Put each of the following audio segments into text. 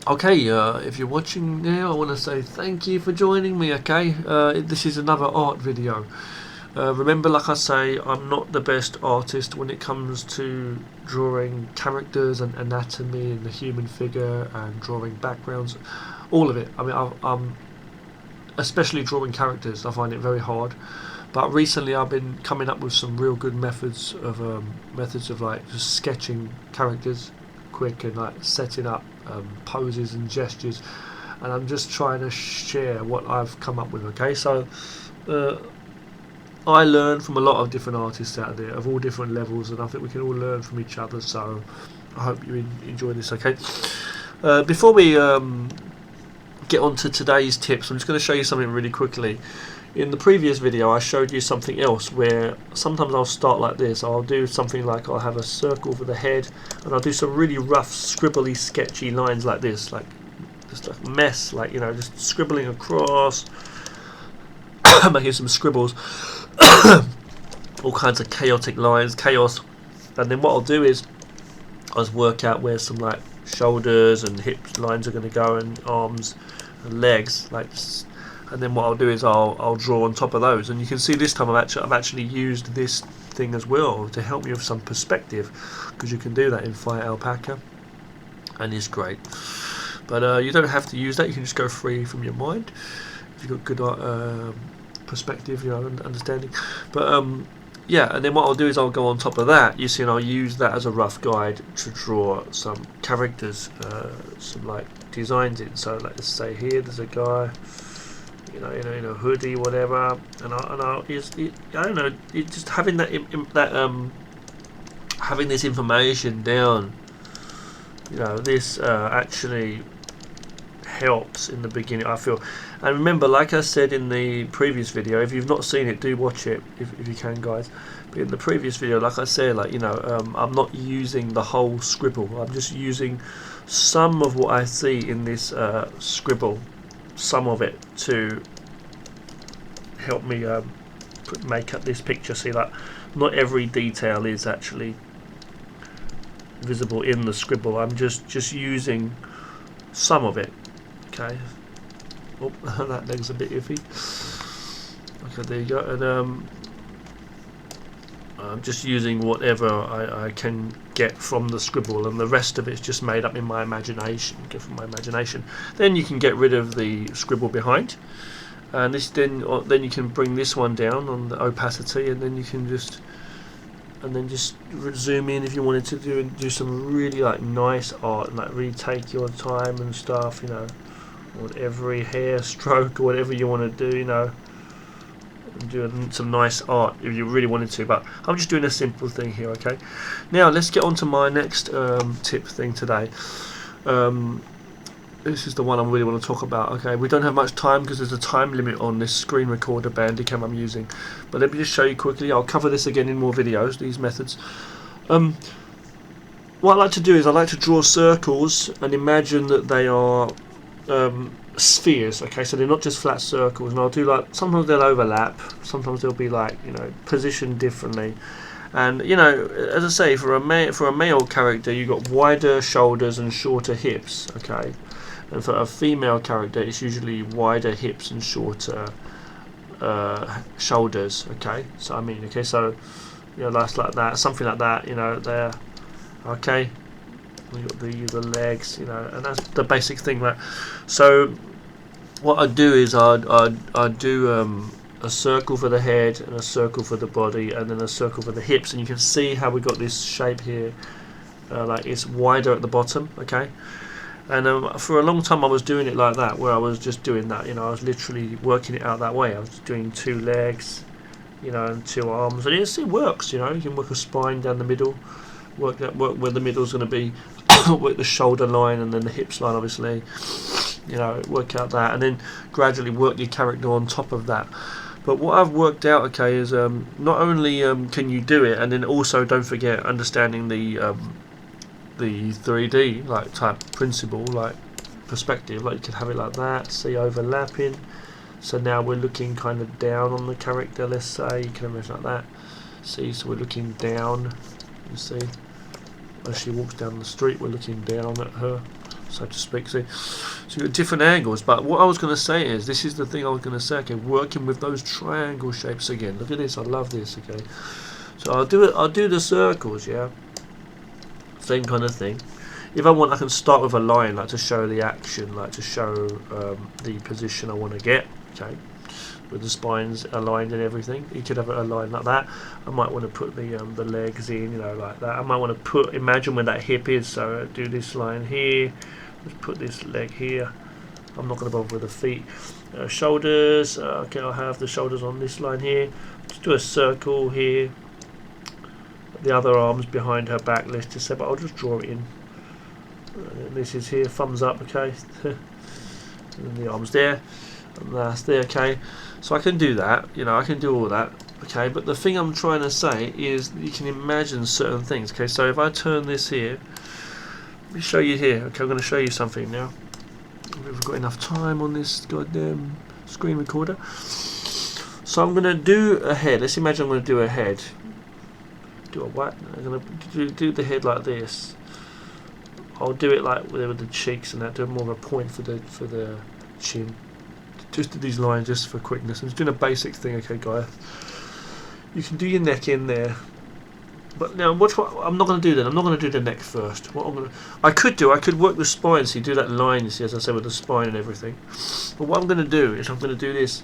Okay, if you're watching now, I want to say thank you for joining me. Okay, this is another art video. Remember, like I say, I'm not the best artist when it comes to drawing characters and anatomy and the human figure and drawing backgrounds, all of it. I mean, I'm especially drawing characters. I find it very hard. But recently, I've been coming up with some real good methods of like just sketching characters quick and like setting up poses and gestures, and I'm just trying to share what I've come up with. Okay, so uh, I learn from a lot of different artists out there of all different levels, and I think we can all learn from each other. So I hope you enjoy this. Okay, before we get on to today's tips, I'm just going to show you something really quickly. In the previous video I showed you something else where sometimes I'll start like this. I'll do something like I'll have a circle for the head and I'll do some really rough scribbly sketchy lines like this, like just a mess, like, you know, just scribbling across making some scribbles all kinds of chaotic lines, chaos. And then what I'll do is I'll just work out where some like shoulders and hip lines are going to go, and arms and legs, like this. And then what I'll do is I'll draw on top of those, and you can see this time I've actually used this thing as well to help me with some perspective, because you can do that in Fire Alpaca and it's great. But you don't have to use that, you can just go free from your mind if you've got good perspective, you know, understanding. But yeah, and then what I'll do is I'll go on top of that, you see, and I'll use that as a rough guide to draw some characters, some like designs in. So like, let's say here there's a guy, in a hoodie, whatever, and I don't know, just having having this information down, this actually helps in the beginning, I feel. And remember, like I said in the previous video, if you've not seen it, do watch it if you can, guys. But in the previous video, like I said, I'm not using the whole scribble. I'm just using some of what I see in this scribble, some of it, to help me make up this picture. See, like, not every detail is actually visible in the scribble. I'm just using some of it. Okay. Oh, that leg's a bit iffy. Okay, there you go. And I'm just using whatever I can get from the scribble, and the rest of it's just made up in my imagination. Then you can get rid of the scribble behind, and then you can bring this one down on the opacity, and then you can just zoom in if you wanted to do some really like nice art, and like really take your time and stuff, with every hair stroke or whatever you want to do, and do some nice art if you really wanted to. But I'm just doing a simple thing here. Okay, now let's get on to my next tip thing today. This is the one I really want to talk about. Okay, we don't have much time because there's a time limit on this screen recorder Bandicam I'm using, but let me just show you quickly. I'll cover this again in more videos, these methods. What I like to do is I like to draw circles and imagine that they are spheres. Okay, so they're not just flat circles, and I'll do, like, sometimes they'll overlap, sometimes they'll be like, positioned differently. And as I say, for a male character, you've got wider shoulders and shorter hips. Okay, and for a female character, it's usually wider hips and shorter shoulders. Okay, so so that's like that, something like that. There. Okay, we got the legs. And that's the basic thing, right? So what I do is I do a circle for the head and a circle for the body, and then a circle for the hips, and you can see how we got this shape here, like it's wider at the bottom. Okay, and for a long time I was doing it like that, where I was just doing that. I was literally working it out that way. I was doing 2 legs, and 2 arms, and it works. You can work a spine down the middle, work where the middle's going to be, work the shoulder line and then the hips line, obviously. Work out that, and then gradually work your character on top of that. But what I've worked out, okay, is not only can you do it, and then also don't forget understanding the 3D like type principle, like perspective. Like you can have it like that, see, overlapping. So now we're looking kind of down on the character. Let's say you can imagine like that. See, so we're looking down. You see, as she walks down the street, we're looking down at her. so to speak. See, so you've got different angles. But what I was going to say is, this is the thing I was going to say. Okay, working with those triangle shapes again. Look at this. I love this. Okay, so I'll do it. I'll do the circles. Yeah, same kind of thing. If I want, I can start with a line, like to show the action, like to show the position I want to get. Okay, with the spines aligned and everything. You could have it aligned like that. I might want to put the legs in, you know, like that. I might want to imagine where that hip is. So I do this line here. Let's put this leg here. I'm not going to bother with the feet. Shoulders. Okay, I'll have the shoulders on this line here. Just do a circle here. The other arm's behind her back. Let's just say, but I'll just draw it in. This is here, thumbs up, okay. And the arms there, and that's there, okay. So I can do that, you know, I can do all that, okay. But the thing I'm trying to say is you can imagine certain things, okay. So if I turn this here, let me show you here, okay. I'm going to show you something now. We've got enough time on this goddamn screen recorder. So I'm going to do a head. Let's imagine I'm going to do a head. Do a what? I'm going to do the head like this. I'll do it like with the cheeks and that, do more of a point for the chin. Just do these lines just for quickness. I'm just doing a basic thing, okay, guys. You can do your neck in there, but now watch what I'm not going to do. Then I'm not going to do the neck first. What I could work the spine. So you do that line, you see, as I said, with the spine and everything. But what I'm going to do is I'm going to do this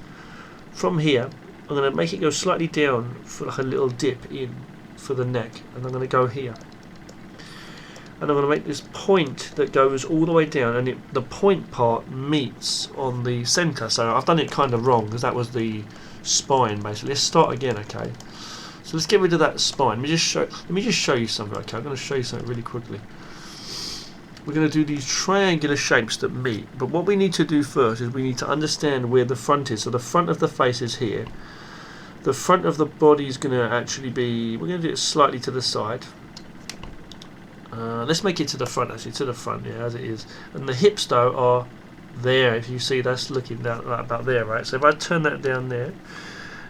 from here. I'm going to make it go slightly down for like a little dip in for the neck, and I'm going to go here. And I'm going to make this point that goes all the way down, and the point part meets on the centre. So I've done it kind of wrong because that was the spine basically. Let's start again, okay. So let's get rid of that spine. Let me just show you something, okay. I'm going to show you something really quickly. We're going to do these triangular shapes that meet, but what we need to do first is we need to understand where the front is. So the front of the face is here. The front of the body is going to actually be, we're going to do it slightly to the side. Let's make it to the front, actually, to the front, yeah, as it is. And the hips, though, are there. If you see, that's looking down like about there, right? So if I turn that down there,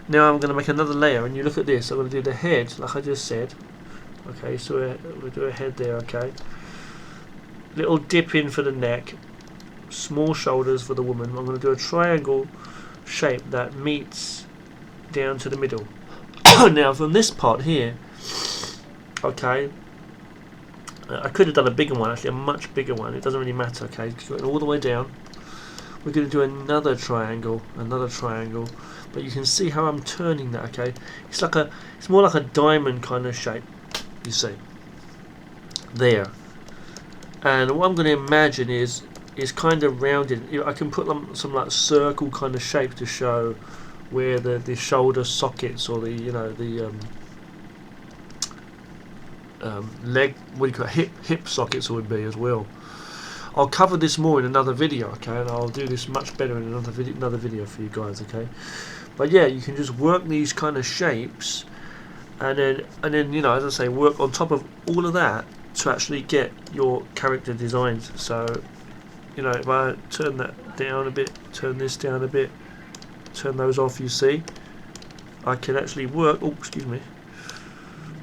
now I'm going to make another layer, and you look at this. I'm going to do the head, like I just said. Okay, so we'll do a head there, okay. Little dip in for the neck, small shoulders for the woman. I'm going to do a triangle shape that meets down to the middle. Now, from this part here, okay. I could have done a bigger one, actually, a much bigger one. It doesn't really matter, okay? Going all the way down. We're going to do another triangle, but you can see how I'm turning that, okay? It's more like a diamond kind of shape, you see. There. And what I'm going to imagine is kind of rounded. I can put some like circle kind of shape to show where the shoulder sockets or the, you know, the leg, what do you call it, hip sockets would be as well. I'll cover this more in another video, okay, and I'll do this much better in another video for you guys, okay. But yeah, you can just work these kind of shapes, and then you know, as I say, work on top of all of that to actually get your character designs. So, you know, if I turn that down a bit, turn this down a bit, turn those off, you see, I can actually work. Oh, excuse me.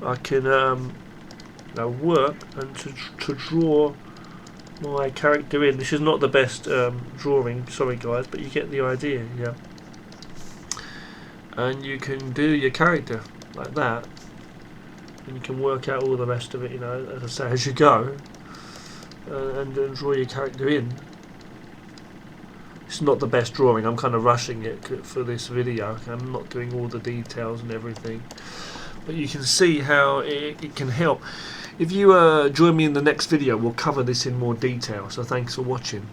I can work and to draw my character in. This is not the best drawing, sorry guys, but you get the idea, yeah. And you can do your character like that, and you can work out all the rest of it, you know, as I say, as you go, and then draw your character in. It's not the best drawing. I'm kind of rushing it for this video. I'm not doing all the details and everything, but you can see how it can help. If you join me in the next video, we'll cover this in more detail. So thanks for watching.